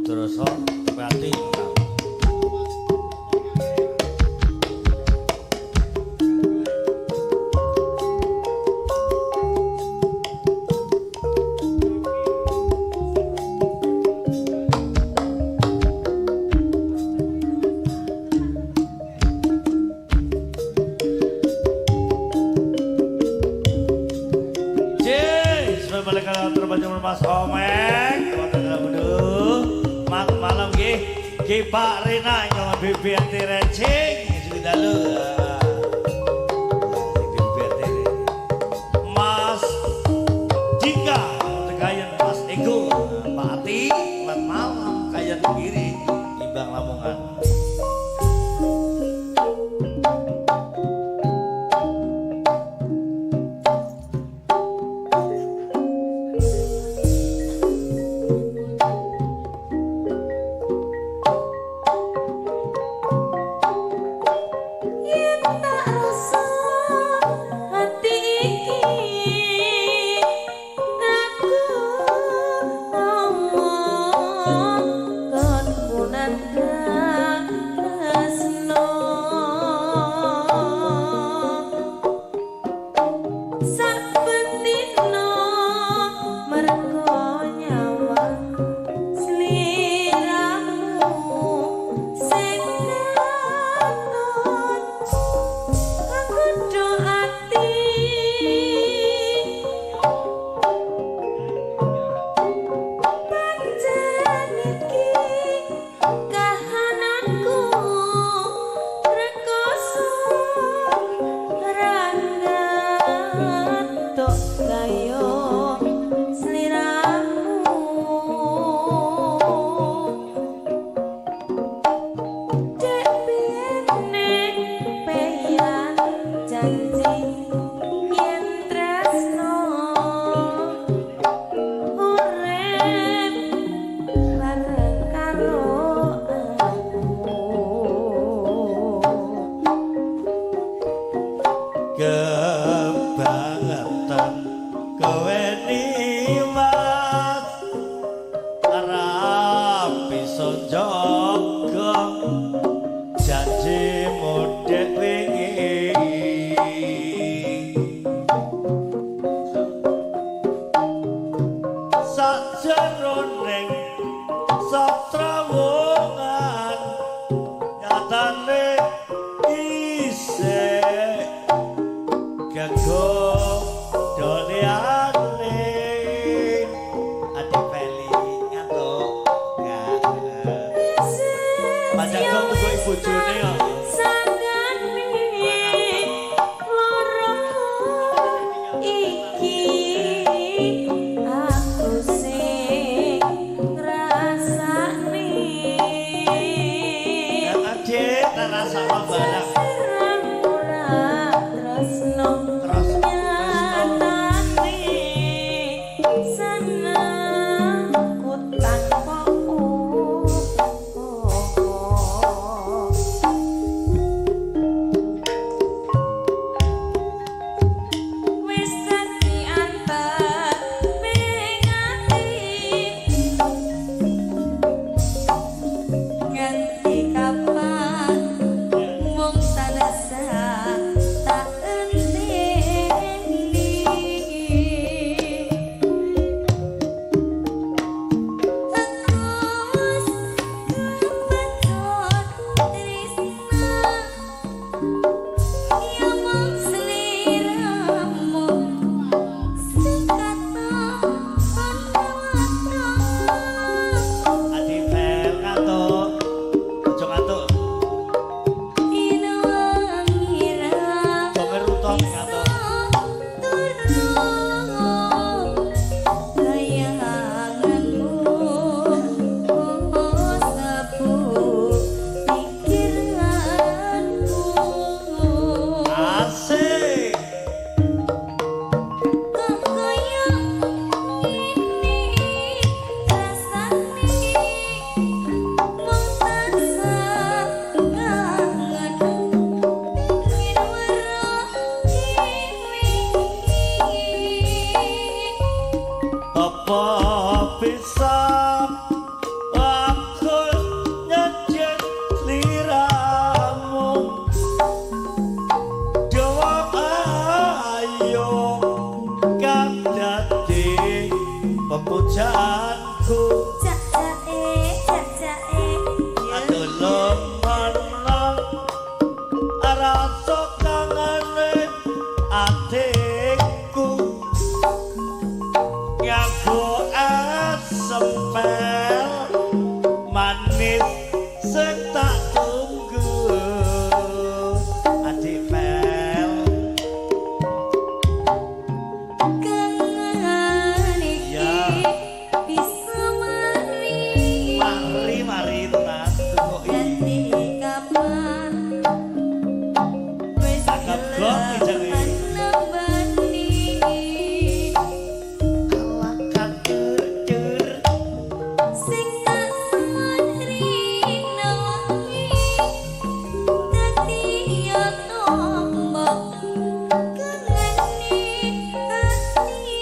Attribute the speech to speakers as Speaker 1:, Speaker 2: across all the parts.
Speaker 1: Terus berarti Mas Omeng, malam Ki Pak Rina nyong BBRT Rencing sudah lu. Mas Jika Tegayan Mas Ego, Pak Ati, selamat malam Kayan Kiri, Imbang Lamongan. Kebangetan kowe niwas rapi sonjogo janjimu dek wingi sakjeroning satrawungan nyatane isih Gago doliane ati peli ngantuk gak Pak Jago tunggu ibu jone ya pepujaanku adolong menang rasa kangane adikku nganggo sempel manis sing tak tunggu adik pel
Speaker 2: kangen iki bisa
Speaker 1: mari tenan tunggu
Speaker 2: ganti kapan wis
Speaker 1: Cakep kok, Kijang.
Speaker 2: nembani
Speaker 1: alakan cur
Speaker 2: sing tak rina wangi dadi yo tombok kangeni ati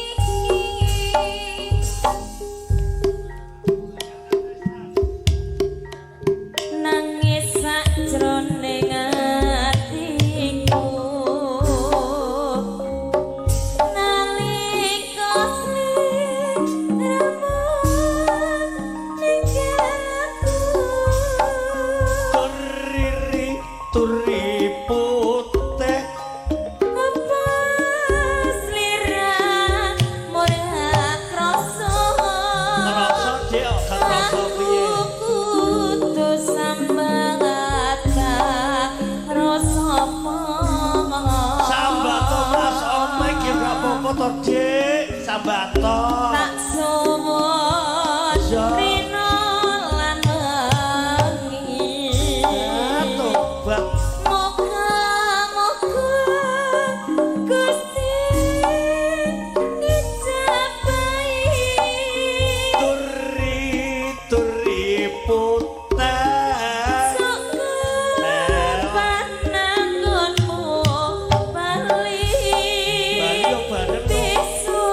Speaker 2: nangis sakjroning atiku nalika sliramu ninggalku
Speaker 1: turiri turi putih
Speaker 2: apa sliramu ora krasa
Speaker 1: ngerasa dia gak rasa piye
Speaker 2: kudu sambang ata rasa
Speaker 1: sambato mas omah iki gak apa-apa to dik sambato
Speaker 2: tak suwun
Speaker 1: Ya.
Speaker 2: rina lan wengi
Speaker 1: tobat
Speaker 2: moga-moga Gusti ngijabahi
Speaker 1: turi putih
Speaker 2: pananggonmu bali
Speaker 1: Bayo bareng no.
Speaker 2: bisa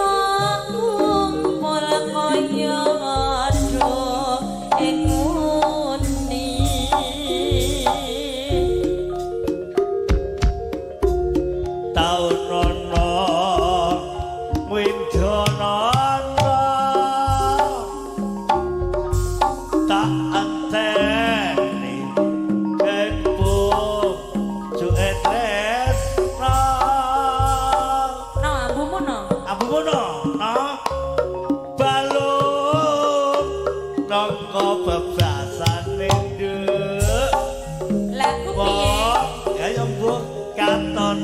Speaker 2: kumpul kaya adoh ing muni
Speaker 1: taun nono windonono tak anteni kepo juet tresno
Speaker 2: no ambumu no
Speaker 1: ambumono no balung nangka bebasane nduk
Speaker 2: laku piye
Speaker 1: kaya mbok katon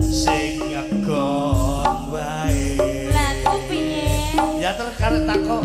Speaker 1: sing ngegon wae
Speaker 2: laku piye
Speaker 1: ya terus karek takok